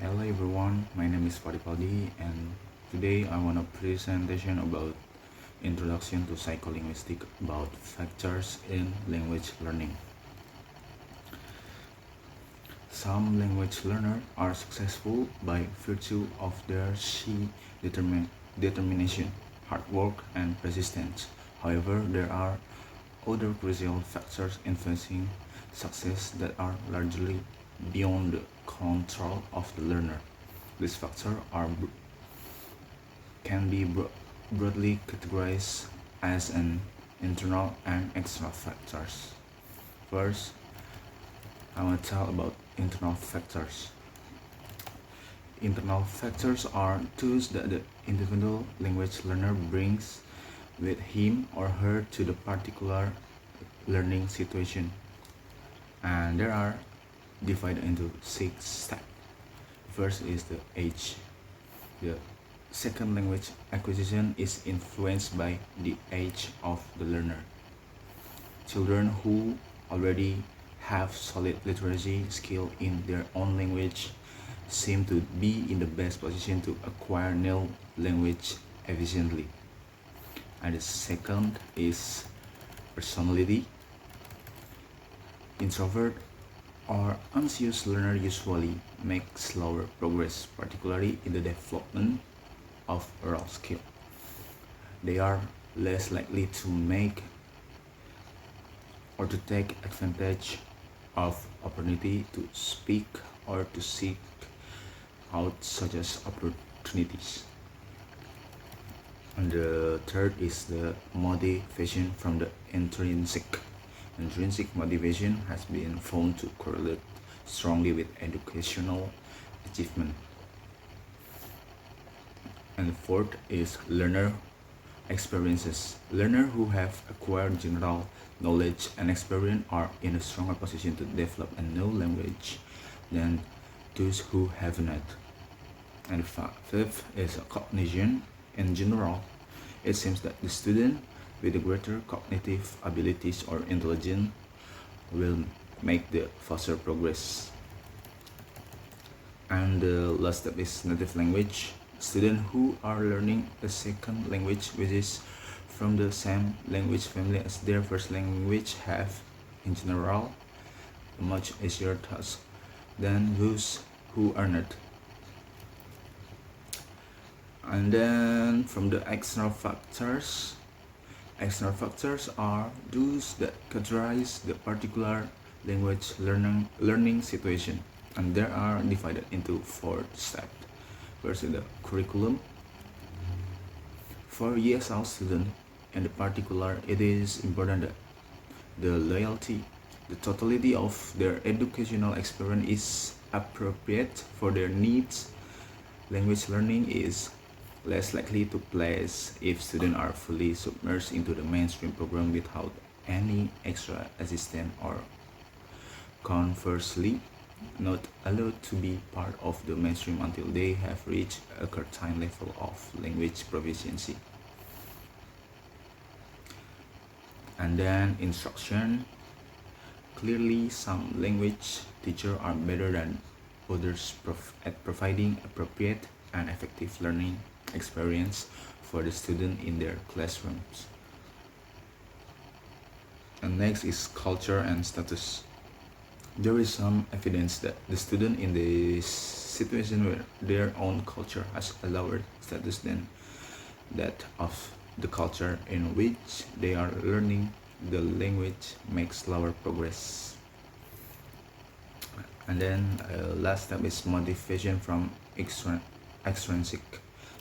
Hello everyone, my name is Fadipaldi and today I want a presentation about introduction to psycholinguistic about factors in language learning. Some language learners are successful by virtue of their sheer determination, hard work, and persistence. However, there are other crucial factors influencing success that are largely beyond the control of the learner. These factors can be broadly categorized as an internal and external factors. First, I want to tell about internal factors. Internal factors are tools that the individual language learner brings with him or her to the particular learning situation, and there are divided into 6 steps. First is the age. The second, language acquisition is influenced by the age of the learner. Children who already have solid literacy skill in their own language seem to be in the best position to acquire new language efficiently. And the second is personality. Introvert or anxious learner usually make slower progress, particularly in the development of oral skill. They are less likely to make or to take advantage of opportunity to speak or to seek out such as opportunities. And the third is the motivation from the intrinsic. Intrinsic motivation has been found to correlate strongly with educational achievement. And the fourth is learner experiences. Learners who have acquired general knowledge and experience are in a stronger position to develop a new language than those who have not. And fifth is cognition. In general, it seems that the student with the greater cognitive abilities or intelligence will make the faster progress. And the last step is native language. Students who are learning a second language which is from the same language family as their first language have, in general, a much easier task than those who are not. And then from the external factors are those that characterize the particular language learning situation, and they are divided into 4 steps. First is the curriculum. For ESL students in particular, it is important that the loyalty, the totality of their educational experience is appropriate for their needs. Language learning is less likely to place if students are fully submerged into the mainstream program without any extra assistance, or conversely, not allowed to be part of the mainstream until they have reached a certain level of language proficiency. And then instruction. Clearly, some language teachers are better than others at providing appropriate and effective learning experience for the student in their classrooms. And next is culture and status. There is some evidence that the student in this situation where their own culture has a lower status than that of the culture in which they are learning the language makes slower progress. And then last step is motivation from extrinsic.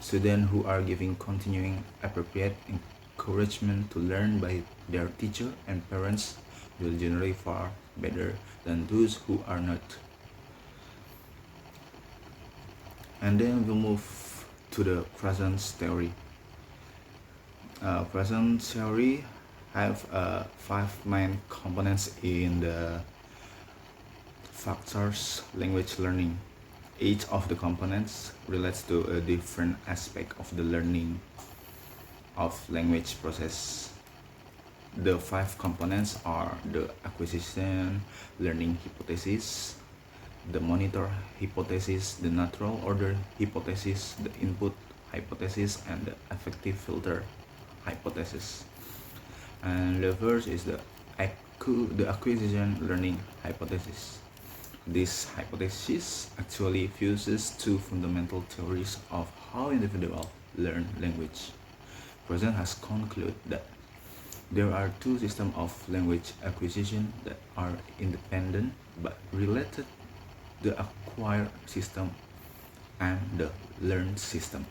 Students who are giving continuing appropriate encouragement to learn by their teacher and parents will generally far better than those who are not. And then we'll move to the presence theory. Presence theory have 5 main components in the factors language learning. Each of the components relates to a different aspect of the learning of language process. The 5 components are the acquisition, learning hypothesis, the monitor hypothesis, the natural order hypothesis, the input hypothesis, and the effective filter hypothesis. And the first is the acquisition learning hypothesis. This hypothesis actually fuses two fundamental theories of how individuals learn language. Frozen has concluded that there are two systems of language acquisition that are independent but related: the acquired system and the learned system.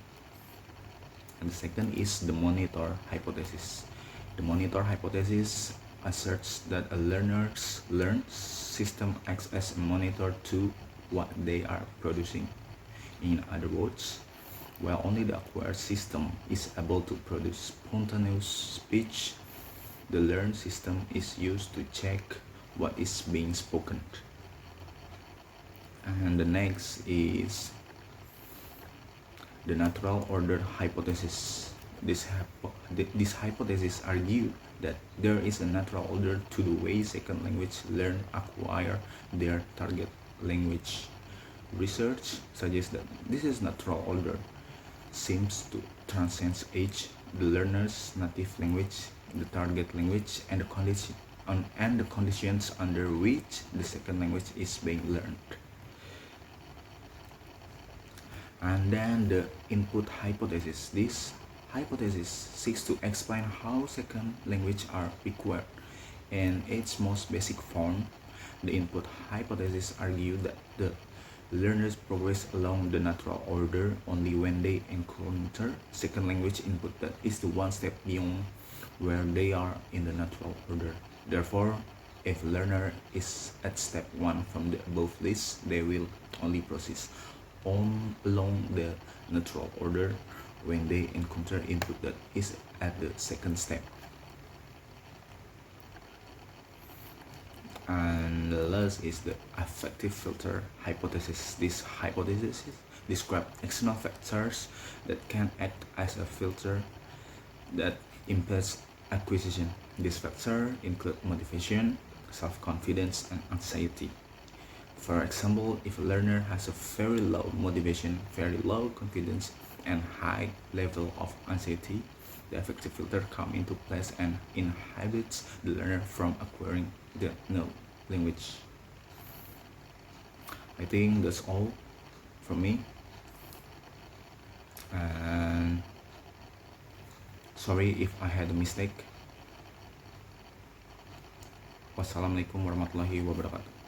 And the second is the monitor hypothesis. The monitor hypothesis asserts that a learner's learned system acts as a monitor to what they are producing. In other words, while only the acquired system is able to produce spontaneous speech, the learned system is used to check what is being spoken. And the next is the natural order hypothesis. This hypothesis argues that there is a natural order to the way second language learners acquire their target language. Research suggests that this natural order seems to transcend age, the learner's native language, the target language, and the conditions under which the second language is being learned. And then the input hypothesis. This hypothesis seeks to explain how second language are acquired. In its most basic form, the input hypothesis argues that the learners progress along the natural order only when they encounter second language input that is the one step beyond where they are in the natural order. Therefore, if a learner is at step 1 from the above list, they will only proceed along the natural order when they encounter input that is at the second step. And the last is the affective filter hypothesis. This hypothesis describes external factors that can act as a filter that impedes acquisition. These factors include motivation, self-confidence, and anxiety. For example, if a learner has a very low motivation, very low confidence, and high level of anxiety, the affective filter comes into place and inhibits the learner from acquiring the new language. I think that's all from me. And sorry if I had a mistake. Wassalamualaikum warahmatullahi wabarakatuh.